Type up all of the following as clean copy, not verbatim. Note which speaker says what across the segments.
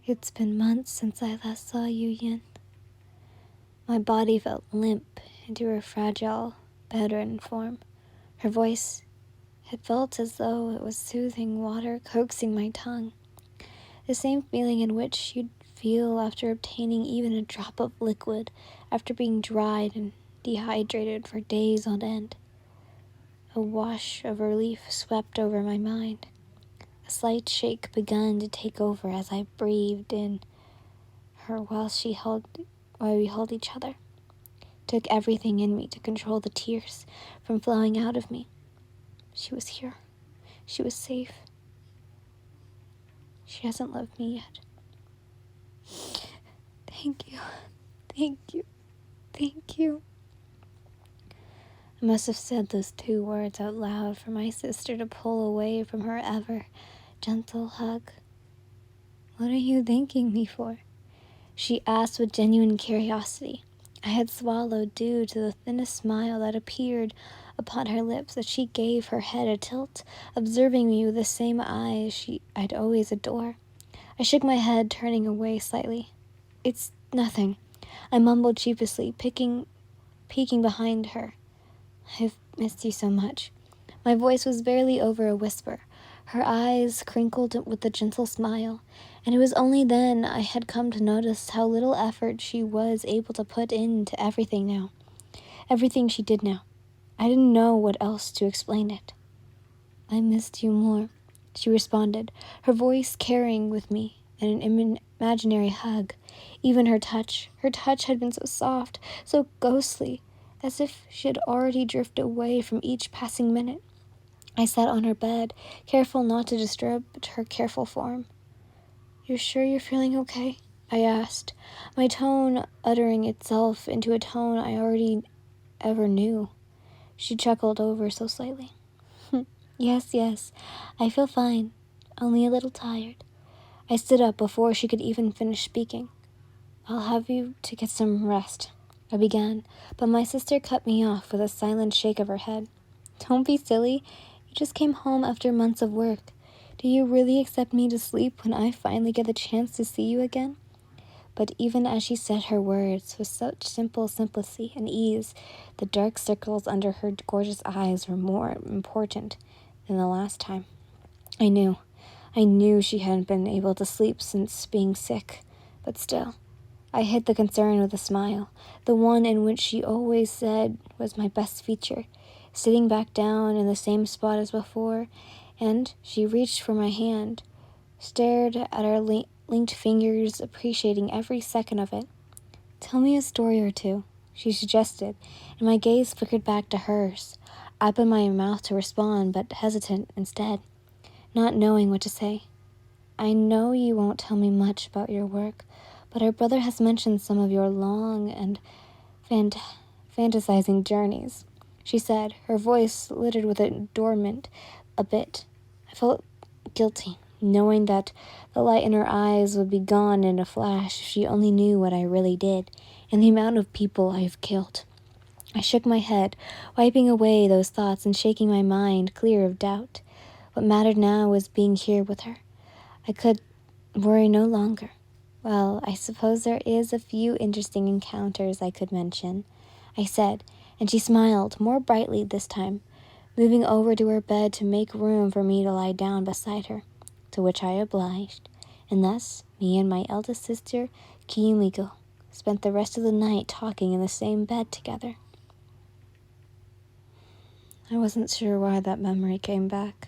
Speaker 1: It's been months since I last saw you, Yin. My body felt limp into her fragile, bedridden form. Her voice had felt as though it was soothing water coaxing my tongue. The same feeling in which you'd feel after obtaining even a drop of liquid after being dried and dehydrated for days on end. A wash of relief swept over my mind. A slight shake began to take over as I breathed in her while we held each other. It took everything in me to control the tears from flowing out of me. She was here. She was safe. She hasn't left me yet. Thank you. Thank you. Thank you. I must have said those 2 words out loud for my sister to pull away from her ever gentle hug. What are you thanking me for? She asked with genuine curiosity. I had swallowed due to the thinnest smile that appeared upon her lips as she gave her head a tilt, observing me with the same eyes I'd always adore. I shook my head, turning away slightly. It's nothing, I mumbled sheepishly, peeking behind her. I've missed you so much. My voice was barely over a whisper. Her eyes crinkled with a gentle smile, and it was only then I had come to notice how little effort she was able to put into everything she did now. I didn't know what else to explain it. I missed you more, she responded, her voice carrying with me in an imaginary hug. Even her touch had been so soft, so ghostly, as if she had already drifted away from each passing minute. I sat on her bed, careful not to disturb her careful form. You're sure you're feeling okay? I asked, my tone uttering itself into a tone I already ever knew. She chuckled over so slightly. Yes, I feel fine, only a little tired. I stood up before she could even finish speaking. I'll have you to get some rest, I began, but my sister cut me off with a silent shake of her head. Don't be silly. You just came home after months of work. Do you really expect me to sleep when I finally get the chance to see you again? But even as she said her words with such simple simplicity and ease, the dark circles under her gorgeous eyes were more important than the last time. I knew she hadn't been able to sleep since being sick, but still, I hid the concern with a smile, the one in which she always said was my best feature, sitting back down in the same spot as before, and she reached for my hand, stared at our linked fingers, appreciating every second of it. Tell me a story or two, she suggested, and my gaze flickered back to hers. I opened my mouth to respond, but hesitant instead, not knowing what to say. I know you won't tell me much about your work, but our brother has mentioned some of your long and fantasizing journeys, she said, her voice littered with adornment a bit. I felt guilty, knowing that the light in her eyes would be gone in a flash if she only knew what I really did, and the amount of people I have killed. I shook my head, wiping away those thoughts and shaking my mind clear of doubt. What mattered now was being here with her. I could worry no longer. Well, I suppose there is a few interesting encounters I could mention, I said, and she smiled, more brightly this time, moving over to her bed to make room for me to lie down beside her, to which I obliged, and thus me and my eldest sister, Kiimiko, spent the rest of the night talking in the same bed together. I wasn't sure why that memory came back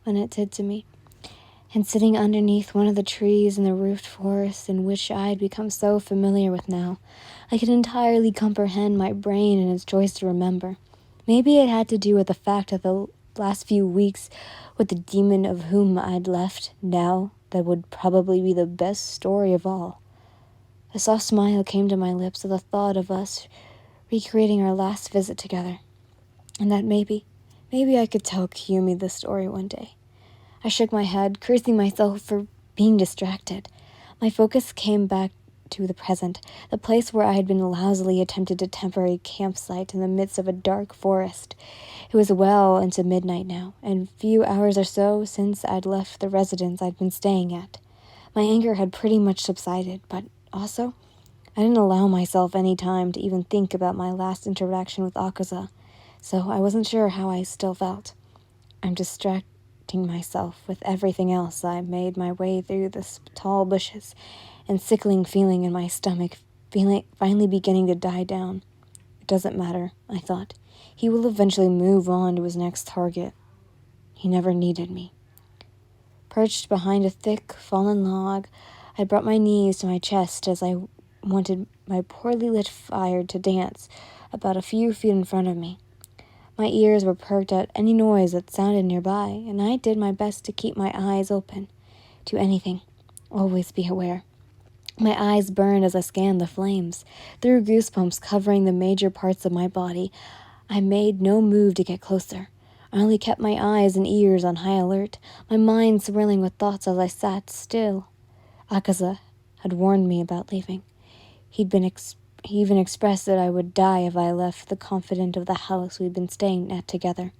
Speaker 1: when it did to me, and sitting underneath one of the trees in the roofed forest in which I had become so familiar with now, I could entirely comprehend my brain and its choice to remember. Maybe it had to do with the fact that the last few weeks with the demon of whom I'd left, now that would probably be the best story of all. A soft smile came to my lips at the thought of us recreating our last visit together, and that maybe I could tell Kiyumi the story one day. I shook my head, cursing myself for being distracted. My focus came back to the present, the place where I had been lousily attempted a temporary campsite in the midst of a dark forest. It was well into midnight now, and a few hours or so since I'd left the residence I'd been staying at.
Speaker 2: My anger had pretty much subsided, but also, I didn't allow myself any time to even think about my last interaction with Akaza, so I wasn't sure how I still felt. I'm distracting myself with everything else. I made my way through the tall bushes, and sickling feeling in my stomach finally beginning to die down. It doesn't matter, I thought. He will eventually move on to his next target. He never needed me. Perched behind a thick, fallen log, I brought my knees to my chest as I wanted my poorly lit fire to dance about a few feet in front of me. My ears were perked at any noise that sounded nearby, and I did my best to keep my eyes open to anything. Always be aware. My eyes burned as I scanned the flames. Through goosebumps covering the major parts of my body, I made no move to get closer. I only kept my eyes and ears on high alert, my mind swirling with thoughts as I sat still. Akaza had warned me about leaving. He even expressed that I would die if I left the confidant of the house we'd been staying at together.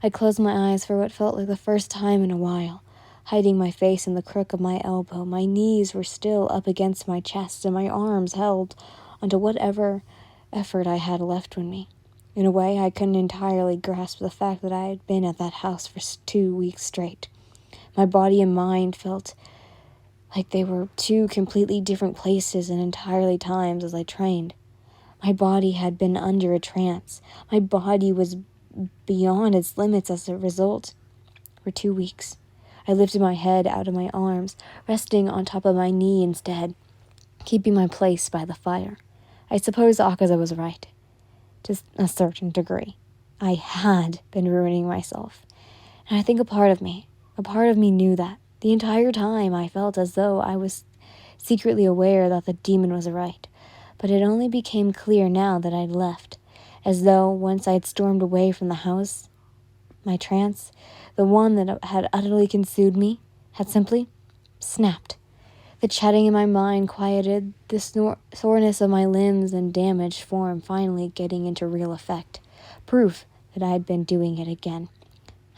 Speaker 2: I closed my eyes for what felt like the first time in a while, hiding my face in the crook of my elbow. My knees were still up against my chest, and my arms held onto whatever effort I had left in me. In a way, I couldn't entirely grasp the fact that I had been at that house for 2 weeks straight. My body and mind felt like they were two completely different places and entirely times as I trained. My body had been under a trance. My body was beyond its limits as a result. For 2 weeks, I lifted my head out of my arms, resting on top of my knee instead, keeping my place by the fire. I suppose Akaza was right, to a certain degree. I had been ruining myself, and I think a part of me knew that. The entire time I felt as though I was secretly aware that the demon was right, but it only became clear now that I'd left, as though once I'd stormed away from the house, my trance, the one that had utterly consumed me, had simply snapped. The chatting in my mind quieted, the soreness of my limbs and damaged form finally getting into real effect. Proof that I'd been doing it again.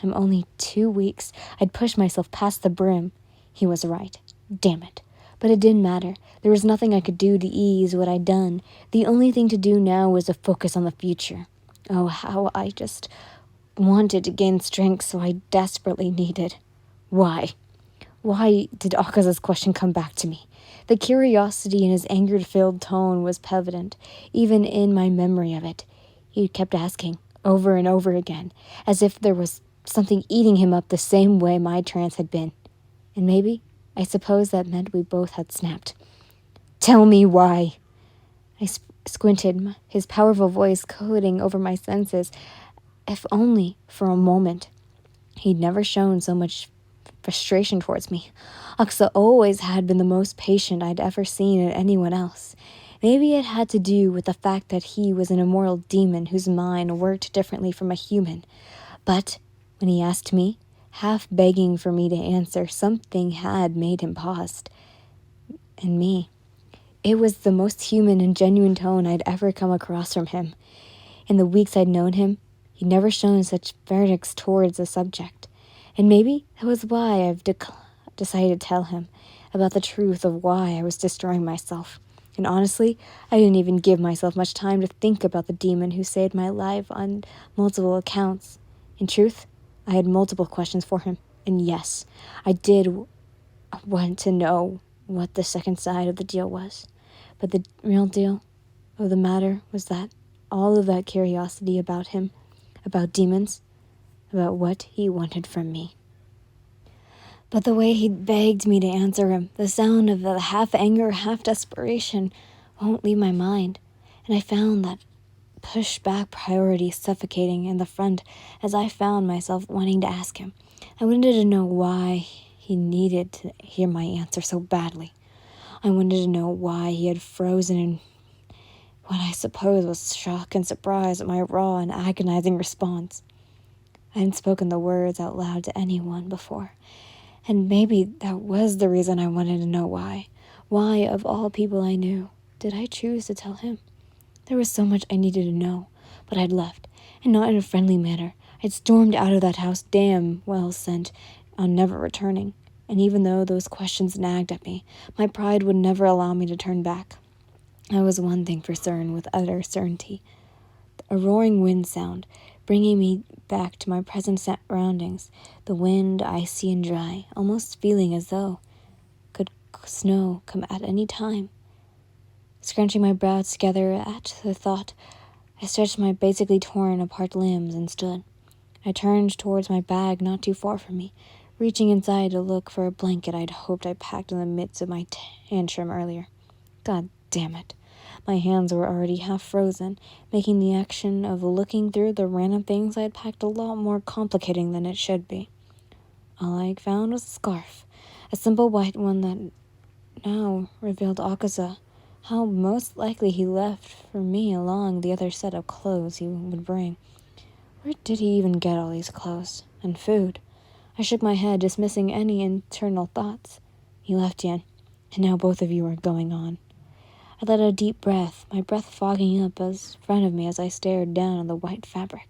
Speaker 2: I'm only 2 weeks. I'd pushed myself past the brim. He was right. Damn it. But it didn't matter. There was nothing I could do to ease what I'd done. The only thing to do now was to focus on the future. Oh, how I just wanted to gain strength so I desperately needed. Why? Why did Akaza's question come back to me? The curiosity in his anger-filled tone was evident, even in my memory of it. He kept asking, over and over again, as if there was something eating him up the same way my trance had been. And maybe, I suppose that meant we both had snapped. Tell me why. I squinted, his powerful voice coating over my senses, if only for a moment. He'd never shown so much frustration towards me. Akaza always had been the most patient I'd ever seen in anyone else. Maybe it had to do with the fact that he was an immortal demon whose mind worked differently from a human. But when he asked me, half begging for me to answer, something had made him pause. And me. It was the most human and genuine tone I'd ever come across from him. In the weeks I'd known him, he'd never shown such verdicts towards the subject. And maybe that was why I've decided to tell him about the truth of why I was destroying myself. And honestly, I didn't even give myself much time to think about the demon who saved my life on multiple accounts. In truth, I had multiple questions for him. And yes, I did want to know what the second side of the deal was. But the real deal of the matter was that all of that curiosity about him, about demons, about what he wanted from me. But the way he begged me to answer him, the sound of the half anger, half desperation, won't leave my mind. And I found that push-back priority suffocating in the front as I found myself wanting to ask him. I wanted to know why he needed to hear my answer so badly. I wanted to know why he had frozen in what I suppose was shock and surprise at my raw and agonizing response. I hadn't spoken the words out loud to anyone before, and maybe that was the reason I wanted to know why. Why, of all people I knew, did I choose to tell him? There was so much I needed to know, but I'd left, and not in a friendly manner. I'd stormed out of that house damn well sent on never returning. And even though those questions nagged at me, my pride would never allow me to turn back. I was one thing for certain with utter certainty. A roaring wind sound, bringing me back to my present surroundings. The wind, icy and dry, almost feeling as though could snow come at any time. Scrunching my brows together at the thought, I stretched my basically torn apart limbs and stood. I turned towards my bag not too far from me, reaching inside to look for a blanket I'd hoped I packed in the midst of my tantrum earlier. God damn it. My hands were already half frozen, making the action of looking through the random things I had packed a lot more complicating than it should be. All I found was a scarf, a simple white one that now revealed Akaza, how most likely he left for me along the other set of clothes he would bring. Where did he even get all these clothes? And food? I shook my head, dismissing any internal thoughts. He left Yen, and now both of you are going on. I let out a deep breath, my breath fogging up in front of me as I stared down on the white fabric.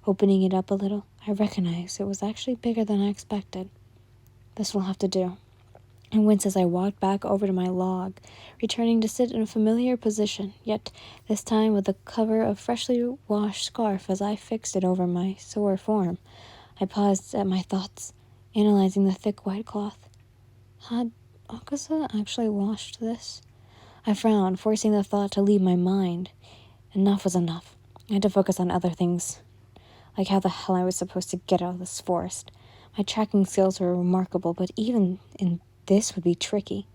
Speaker 2: Opening it up a little, I recognized it was actually bigger than I expected. This will have to do. I winced as I walked back over to my log, returning to sit in a familiar position, yet this time with the cover of freshly washed scarf as I fixed it over my sore form. I paused at my thoughts, analyzing the thick white cloth. Had Akaza actually washed this? I frowned, forcing the thought to leave my mind. Enough was enough. I had to focus on other things, like how the hell I was supposed to get out of this forest. My tracking skills were remarkable, but even in this would be tricky.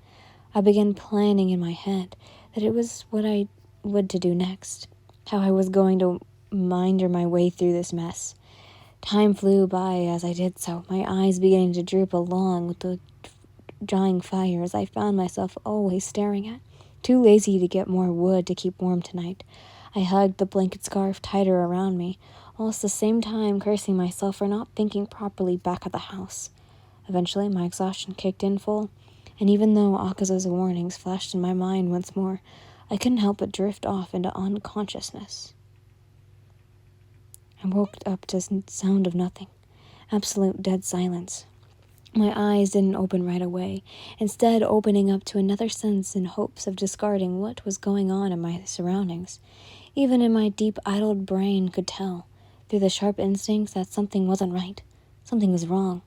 Speaker 2: I began planning in my head that it was what I would to do next, how I was going to meander my way through this mess. Time flew by as I did so, my eyes beginning to droop along with the drying fire as I found myself always staring at. Too lazy to get more wood to keep warm tonight, I hugged the blanket scarf tighter around me, while at the same time cursing myself for not thinking properly back at the house. Eventually, my exhaustion kicked in full, and even though Akaza's warnings flashed in my mind once more, I couldn't help but drift off into unconsciousness. I woke up to the sound of nothing, absolute dead silence. My eyes didn't open right away, instead opening up to another sense in hopes of discarding what was going on in my surroundings. Even in my deep, idled brain could tell, through the sharp instincts, that something wasn't right. Something was wrong.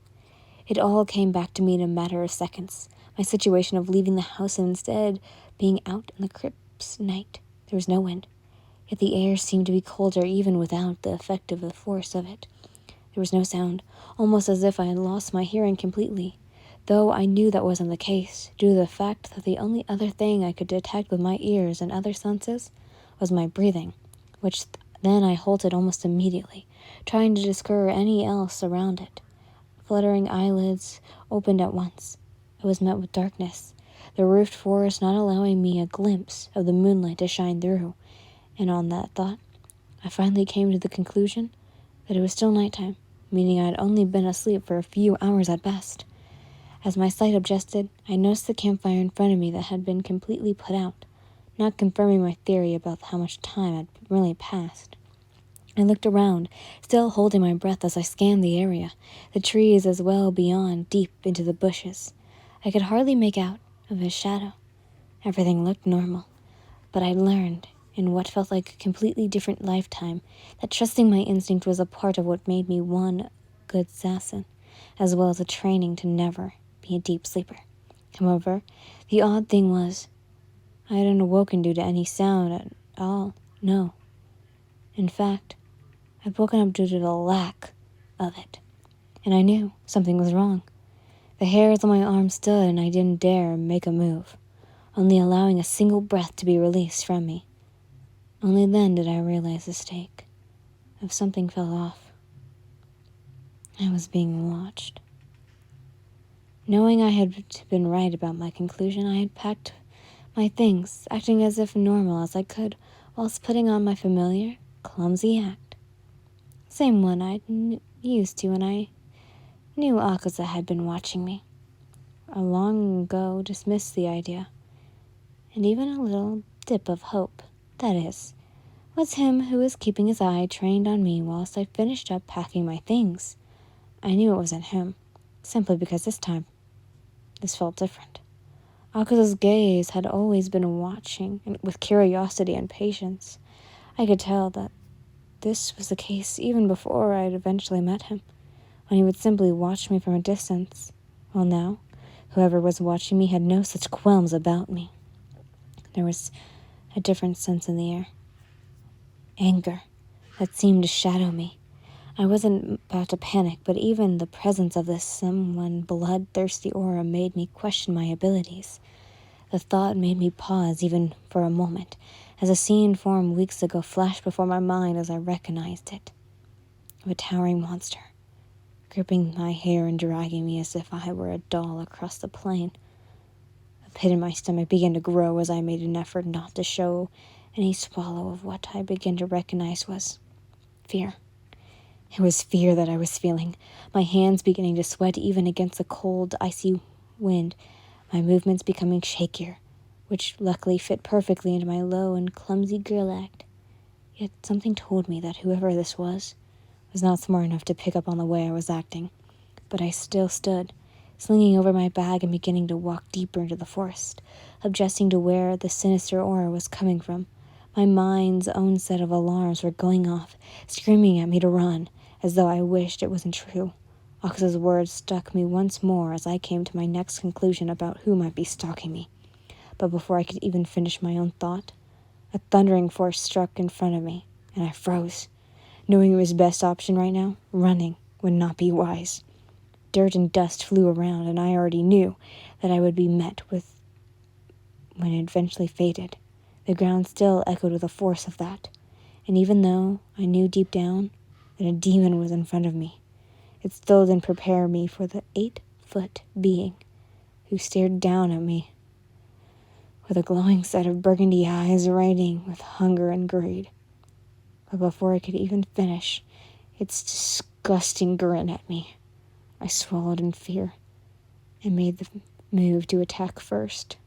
Speaker 2: It all came back to me in a matter of seconds. My situation of leaving the house and instead being out in the crisp night. There was no wind, yet the air seemed to be colder even without the effect of the force of it. There was no sound, almost as if I had lost my hearing completely, though I knew that wasn't the case, due to the fact that the only other thing I could detect with my ears and other senses was my breathing, which then I halted almost immediately, trying to discover any else around it. Fluttering eyelids opened at once. I was met with darkness, the roofed forest not allowing me a glimpse of the moonlight to shine through, and on that thought, I finally came to the conclusion that it was still nighttime, meaning I had only been asleep for a few hours at best. As my sight adjusted, I noticed the campfire in front of me that had been completely put out, not confirming my theory about how much time had really passed. I looked around, still holding my breath as I scanned the area, the trees as well beyond, deep into the bushes. I could hardly make out of his shadow. Everything looked normal, but I learned, in what felt like a completely different lifetime, that trusting my instinct was a part of what made me one good assassin, as well as a training to never be a deep sleeper. However, the odd thing was, I hadn't awoken due to any sound at all, no. In fact, I'd woken up due to the lack of it, and I knew something was wrong. The hairs on my arms stood, and I didn't dare make a move, only allowing a single breath to be released from me. Only then did I realize the mistake of something fell off. I was being watched. Knowing I had been right about my conclusion, I had packed my things, acting as if normal as I could, whilst putting on my familiar, clumsy act. Same one I'd used to when I knew Akaza had been watching me. I long ago dismissed the idea, and even a little dip of hope, that is, was him who was keeping his eye trained on me whilst I finished up packing my things. I knew it wasn't him, simply because this time this felt different. Akaza's gaze had always been watching with curiosity and patience. I could tell that this was the case even before I had eventually met him, when he would simply watch me from a distance. Well, now, whoever was watching me had no such qualms about me. There was a different sense in the air. Anger that seemed to shadow me. I wasn't about to panic, but even the presence of this someone bloodthirsty aura made me question my abilities. The thought made me pause even for a moment, as a scene formed weeks ago flashed before my mind as I recognized it. Of a towering monster, gripping my hair and dragging me as if I were a doll across the plain. A pit in my stomach began to grow as I made an effort not to show any swallow of what I began to recognize was fear. It was fear that I was feeling, my hands beginning to sweat even against the cold, icy wind, my movements becoming shakier, which luckily fit perfectly into my low and clumsy girl act. Yet something told me that whoever this was not smart enough to pick up on the way I was acting. But I still stood, slinging over my bag and beginning to walk deeper into the forest, adjusting to where the sinister aura was coming from. My mind's own set of alarms were going off, screaming at me to run, as though I wished it wasn't true. Akaza's words stuck me once more as I came to my next conclusion about who might be stalking me. But before I could even finish my own thought, a thundering force struck in front of me, and I froze. Knowing it was best option right now, running would not be wise. Dirt and dust flew around, and I already knew that I would be met with when it eventually faded. The ground still echoed with the force of that, and even though I knew deep down that a demon was in front of me, it still didn't prepare me for the 8-foot being who stared down at me with a glowing set of burgundy eyes radiating with hunger and greed. But before I could even finish its disgusting grin at me, I swallowed in fear and made the move to attack first.